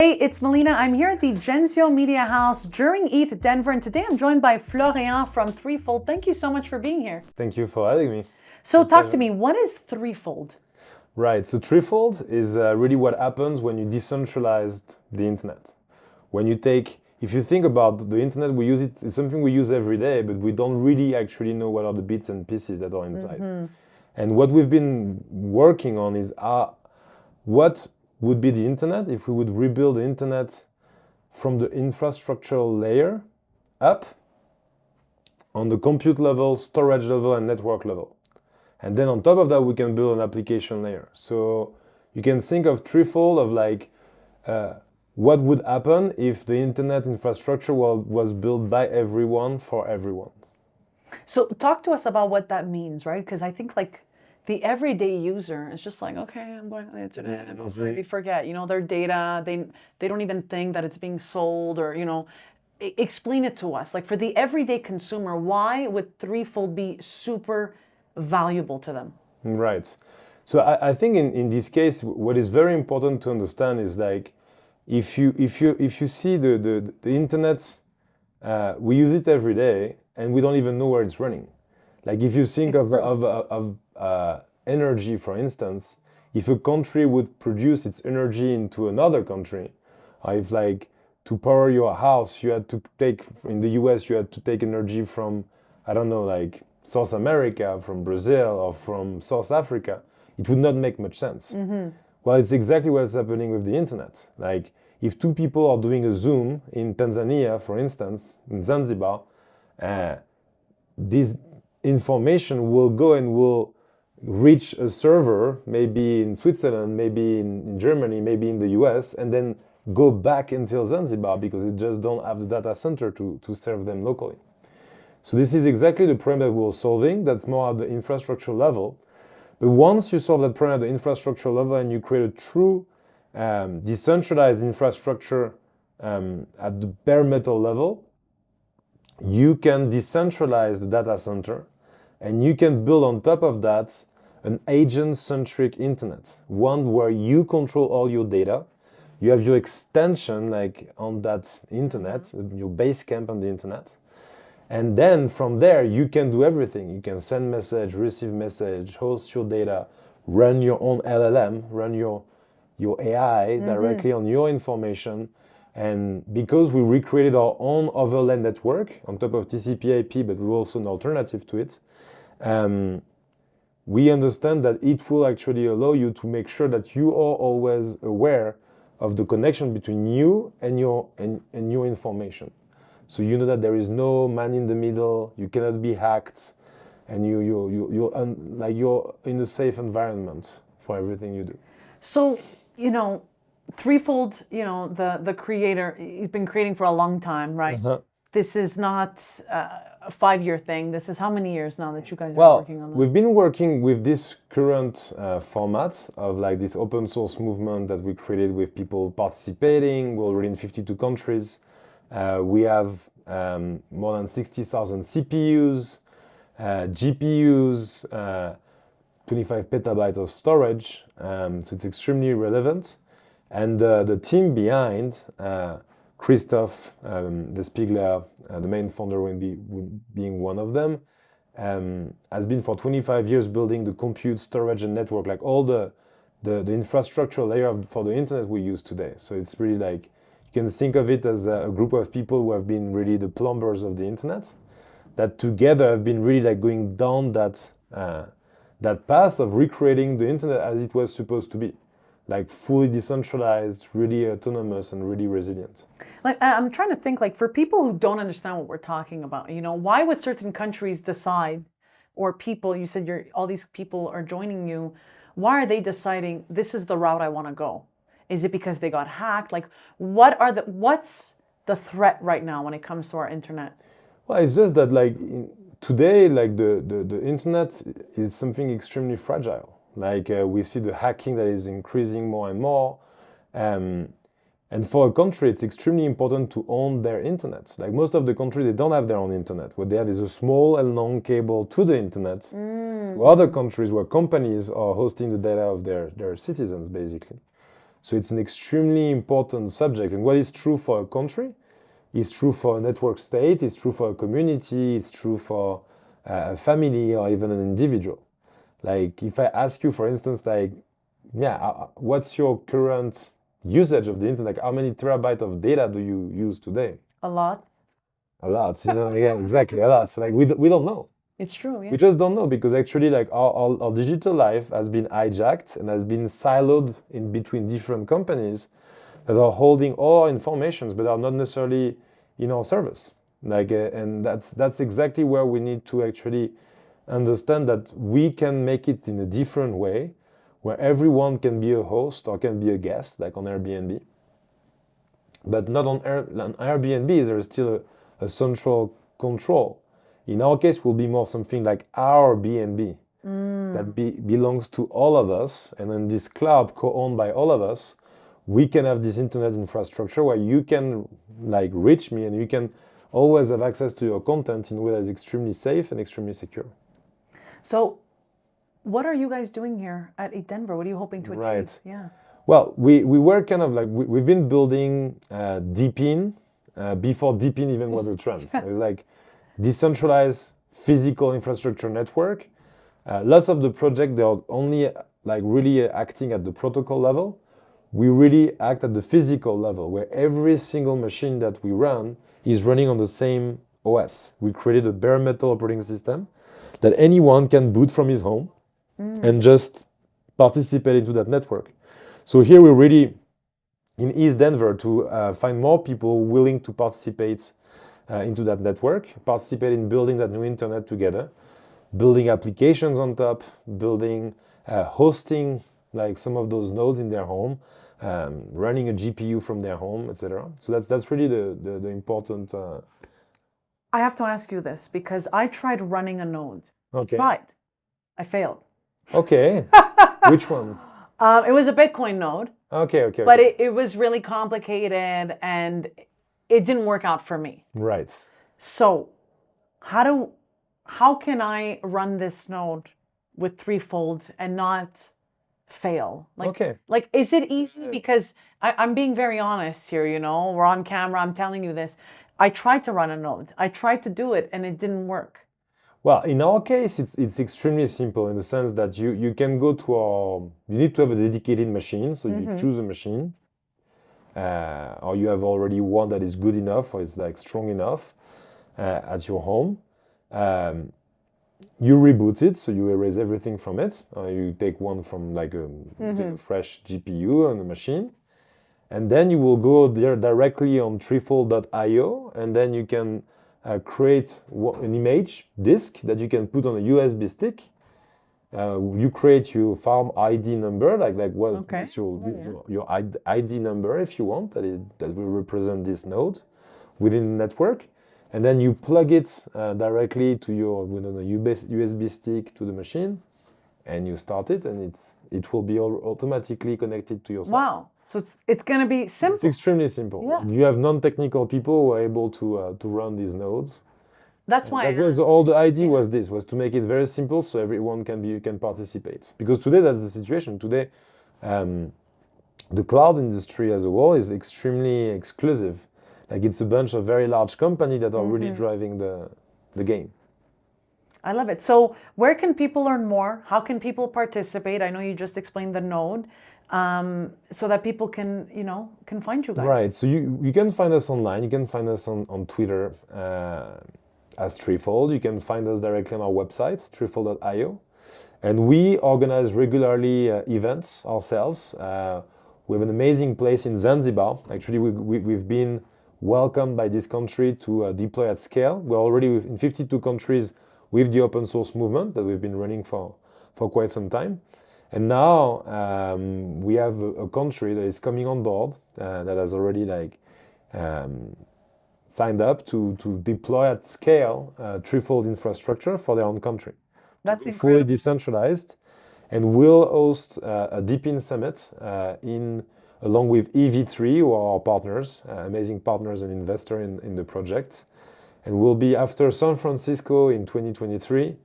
Hey, it's Melina. I'm here at the Genzio Media House during ETHDenver, and today I'm joined by Florian from ThreeFold. Thank you so much for being here. Thank you for having me. So talk to me, what is ThreeFold? Right, so ThreeFold is really what happens when you decentralize the internet. If you think about the internet, we use it, it's something we use every day, but we don't really actually know what are the bits and pieces that are inside. And what we've been working on is what would be the internet if we would rebuild the internet from the infrastructural layer up on the compute level, storage level, and network level. And then on top of that, we can build an application layer. So you can think of ThreeFold of like what would happen if the internet infrastructure was built by everyone for everyone. So talk to us about what that means, right? Because I think like the everyday user is just like, okay, I'm going on the internet, and they forget, their data, they don't even think that it's being sold or, explain it to us. Like for the everyday consumer, why would ThreeFold be super valuable to them? Right. So I think in this case, what is very important to understand is like, if you see the internet, we use it every day and we don't even know where it's running. Like if you think of energy, for instance, if a country would produce its energy into another country, or if like to power your house, you had to take, in the US, you had to take energy from, I don't know, like South America, from Brazil, or from South Africa, it would not make much sense. Well, it's exactly what's happening with the internet. Like if two people are doing a Zoom in Tanzania, for instance, in Zanzibar, this information will go and will reach a server, maybe in Switzerland, maybe in Germany, maybe in the US, and then go back until Zanzibar because it just don't have the data center to serve them locally. So this is exactly the problem that we're solving. That's more at the infrastructure level. But once you solve that problem at the infrastructure level and you create a true decentralized infrastructure at the bare metal level, you can decentralize the data center and you can build on top of that an agent-centric internet, one where you control all your data. You have your extension like on that internet, your base camp on the internet. And then from there, you can do everything. You can send message, receive message, host your data, run your own LLM, run your AI directly on your information. And because we recreated our own overlay network on top of TCP/IP, but we're also an alternative to it, we understand that it will actually allow you to make sure that you are always aware of the connection between you and your information. So you know that there is no man in the middle, you cannot be hacked, and you're in a safe environment for everything you do. So, ThreeFold, the creator, he's been creating for a long time, right? This is not a 5-year thing. This is how many years now that you guys are working on this? We've been working with this current format of like this open source movement that we created with people participating. We're already in 52 countries. We have more than 60,000 CPUs, GPUs, 25 petabytes of storage. So it's extremely relevant. And the team behind, Christoph Despiegler, the main founder being one of them, has been for 25 years building the compute, storage, and network, like all the infrastructure layer for the internet we use today. So it's really like, you can think of it as a group of people who have been really the plumbers of the internet, that together have been really like going down that path of recreating the internet as it was supposed to be. Like fully decentralized, really autonomous, and really resilient. Like I'm trying to think, like for people who don't understand what we're talking about, why would certain countries decide, or people, you said all these people are joining you, why are they deciding this is the route I want to go? Is it because they got hacked? Like what's the threat right now when it comes to our internet? Well, it's just that like today, like the internet is something extremely fragile. Like we see the hacking that is increasing more and more. And for a country, it's extremely important to own their internet. Like most of the countries, they don't have their own internet. What they have is a small and long cable to the internet. To other countries where companies are hosting the data of their citizens, basically. So it's an extremely important subject. And what is true for a country is true for a network state, it's true for a community, it's true for a family or even an individual. Like if I ask you, for instance, like, what's your current usage of the internet? Like how many terabytes of data do you use today? A lot. A lot, yeah, exactly, a lot. So like we don't know. It's true, yeah. We just don't know because actually like our digital life has been hijacked and has been siloed in between different companies that are holding all our informations but are not necessarily in our service. Like, and that's exactly where we need to actually understand that we can make it in a different way, where everyone can be a host or can be a guest, like on Airbnb. But not on Airbnb, there is still a central control. In our case, will be more something like our BNB that belongs to all of us, and then this cloud co-owned by all of us, we can have this internet infrastructure where you can like reach me and you can always have access to your content in a way that is extremely safe and extremely secure. So what are you guys doing here at ETHDenver? What are you hoping to achieve? Right. Yeah. Well, we were kind of like, we've been building DePIN before DePIN even was a trend. It was like decentralized physical infrastructure network. Lots of the project, they are only like really acting at the protocol level. We really act at the physical level, where every single machine that we run is running on the same OS. We created a bare metal operating system that anyone can boot from his home and just participate into that network. So here we're really in ETHDenver to find more people willing to participate into that network, participate in building that new internet together, building applications on top, building, hosting like some of those nodes in their home, running a GPU from their home, etc. So that's really the important. I have to ask you this because I tried running a node. Okay. I failed. Okay. Which one? It was a Bitcoin node. Okay. But it was really complicated and it didn't work out for me. Right. So how can I run this node with ThreeFold and not fail? Like, is it easy? Because I'm being very honest here, we're on camera, I'm telling you this. I tried to run a node. I tried to do it and it didn't work. Well, in our case, it's extremely simple in the sense that you can go to you need to have a dedicated machine, so you choose a machine, or you have already one that is good enough or it's like strong enough at your home. You reboot it, so you erase everything from it. You take one from like a fresh GPU on the machine, and then you will go there directly on ThreeFold.io, and then you can create an image disk that you can put on a USB stick. You create your farm ID number, it's your ID number if you want, that will represent this node within the network. And then you plug it directly to your USB stick to the machine, and you start it, and it will be automatically connected to your server. Wow! So it's going to be simple. It's extremely simple. Yeah. You have non-technical people who are able to run these nodes. That's why. All the idea was to make it very simple, so everyone can participate. Because today that's the situation. Today, the cloud industry as a whole is extremely exclusive. Like it's a bunch of very large companies that are really driving the game. I love it. So where can people learn more? How can people participate? I know you just explained the node, so that people can find you guys. Right. So you can find us online. You can find us on Twitter as ThreeFold. You can find us directly on our website, ThreeFold.io. And we organize regularly events ourselves. We have an amazing place in Zanzibar. Actually, we've been welcomed by this country to deploy at scale. We're already in 52 countries with the open source movement that we've been running for quite some time. And now we have a country that is coming on board that has already signed up to deploy at scale ThreeFold infrastructure for their own country. That's fully decentralized, and we'll host a DePIN summit along with EV3, who are our partners, amazing partners and investor in the project. And we'll be after San Francisco in 2023,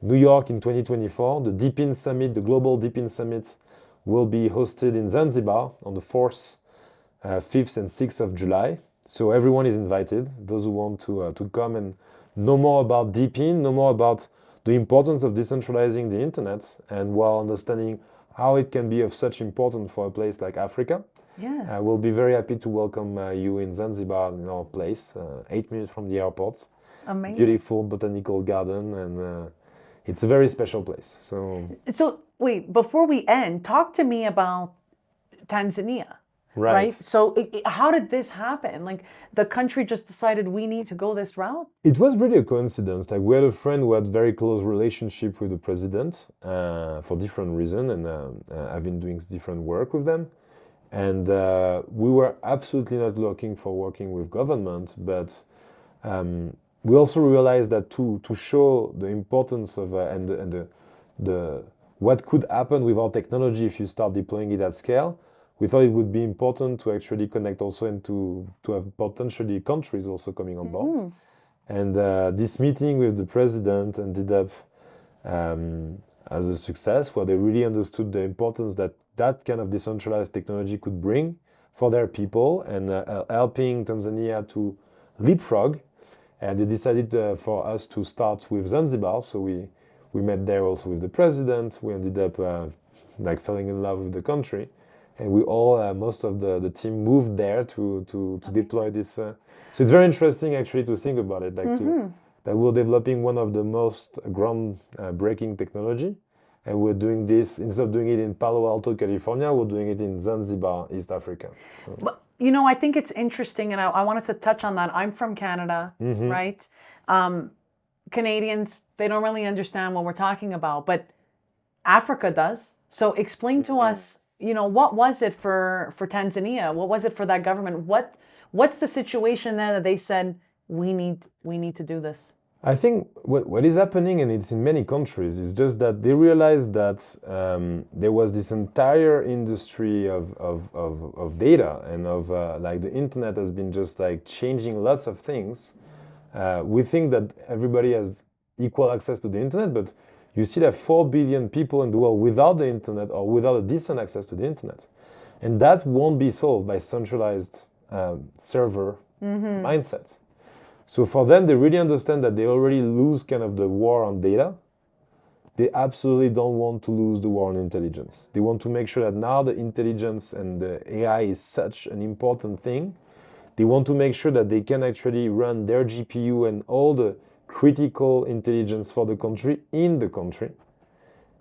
New York in 2024, the DePIN Summit, the Global DePIN Summit will be hosted in Zanzibar on the 4th, 5th and 6th of July. So everyone is invited, those who want to come and know more about DePIN, know more about the importance of decentralizing the internet, and while understanding how it can be of such importance for a place like Africa. Yeah. We'll be very happy to welcome you in Zanzibar, in our place, 8 minutes from the airport. Amazing. Beautiful botanical garden, and it's a very special place. So wait, before we end, talk to me about Tanzania. Right. So how did this happen? Like the country just decided we need to go this route? It was really a coincidence. Like we had a friend who had very close relationship with the president for different reasons, and I've been doing different work with them. And we were absolutely not looking for working with government, but we also realized that to show the importance of and the what could happen with our technology if you start deploying it at scale, we thought it would be important to actually connect also and to have potentially countries also coming on board. And this meeting with the president ended up as a success, where they really understood the importance that that kind of decentralized technology could bring for their people, and helping Tanzania to leapfrog. And they decided for us to start with Zanzibar. So we met there also with the president. We ended up like falling in love with the country. And we all, most of the team moved there to deploy this. So it's very interesting actually to think about it, like that we're developing one of the most groundbreaking technology. And we're doing this, instead of doing it in Palo Alto, California, we're doing it in Zanzibar, East Africa. So. But, you know, I think it's interesting, and I wanted to touch on that. I'm from Canada, right? Canadians, they don't really understand what we're talking about, but Africa does. So explain to us, you know, what was it for Tanzania? What was it for that government? What's the situation there that they said, we need to do this? I think what is happening, and it's in many countries, is just that they realized that there was this entire industry of data and of like the internet has been just like changing lots of things. We think that everybody has equal access to the internet, but you still have 4 billion people in the world without the internet or without a decent access to the internet. And that won't be solved by centralized server mindsets. So for them, they really understand that they already lose kind of the war on data. They absolutely don't want to lose the war on intelligence. They want to make sure that now the intelligence and the AI is such an important thing. They want to make sure that they can actually run their GPU and all the critical intelligence for the country in the country.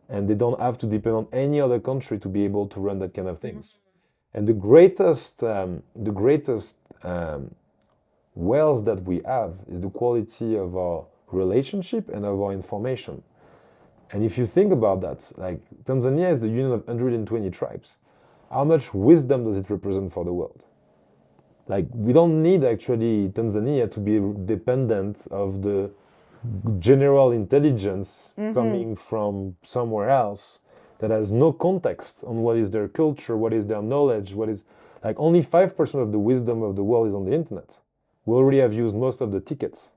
And they don't have to depend on any other country to be able to run that kind of things. And the greatest wealth that we have is the quality of our relationship and of our information. And if you think about that, like Tanzania is the union of 120 tribes. How much wisdom does it represent for the world? Like we don't need actually Tanzania to be dependent of the general intelligence coming from somewhere else that has no context on what is their culture, what is their knowledge, what is like only 5% of the wisdom of the world is on the internet. We already have used most of the tickets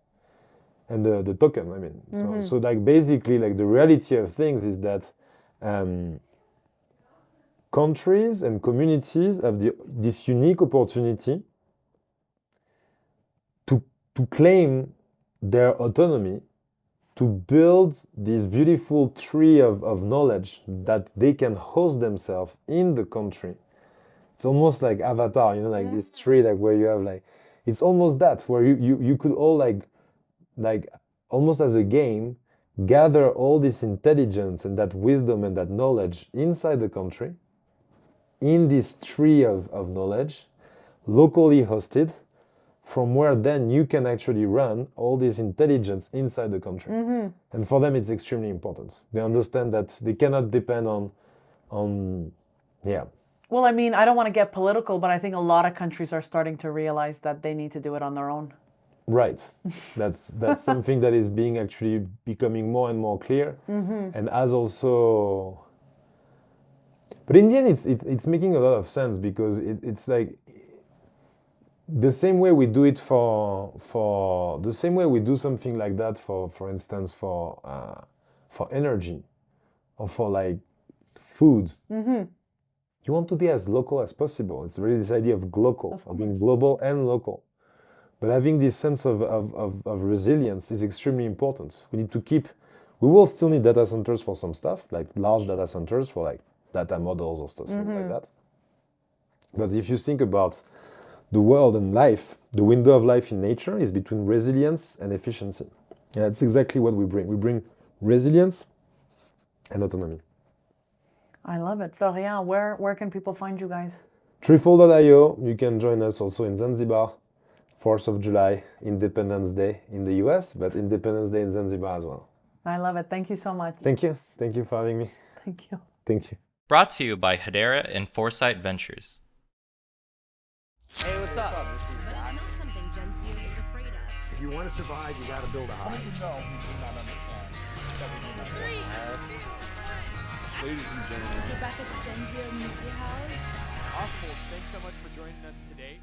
and the token, I mean. So like basically like the reality of things is that countries and communities have this unique opportunity to claim their autonomy, to build this beautiful tree of knowledge that they can host themselves in the country. It's almost like Avatar, you know, like this tree, like where you have like, it's almost that, where you could all like almost as a game, gather all this intelligence and that wisdom and that knowledge inside the country, in this tree of knowledge, locally hosted, from where then you can actually run all this intelligence inside the country. And for them, it's extremely important. They understand that they cannot depend on. Well, I mean, I don't want to get political, but I think a lot of countries are starting to realize that they need to do it on their own. Right. That's something that is being actually becoming more and more clear. And as also, but in the end, it's making a lot of sense, because it's like the same way we do it for the same way we do something like that for instance for energy or for like food. you want to be as local as possible. It's really this idea of global, of being global and local. But having this sense of resilience is extremely important. We need to keep, we will still need data centers for some stuff, like large data centers for like data models or stuff, things like that. But if you think about the world and life, the window of life in nature is between resilience and efficiency. And that's exactly what we bring. We bring resilience and autonomy. I love it. Florian, where can people find you guys? ThreeFold.io. You can join us also in Zanzibar, 4th of July, Independence Day in the US, but Independence Day in Zanzibar as well. I love it. Thank you so much. Thank you. Thank you for having me. Thank you. Thank you. Brought to you by Hedera and Foresight Ventures. Hey, what's up? But it's not something Genzio is afraid of. If you want to survive, you got to build a hive. You know we do not understand that we need more power. Ladies and gentlemen. Get back at the Genzio Media House. Awesome. Thanks so much for joining us today.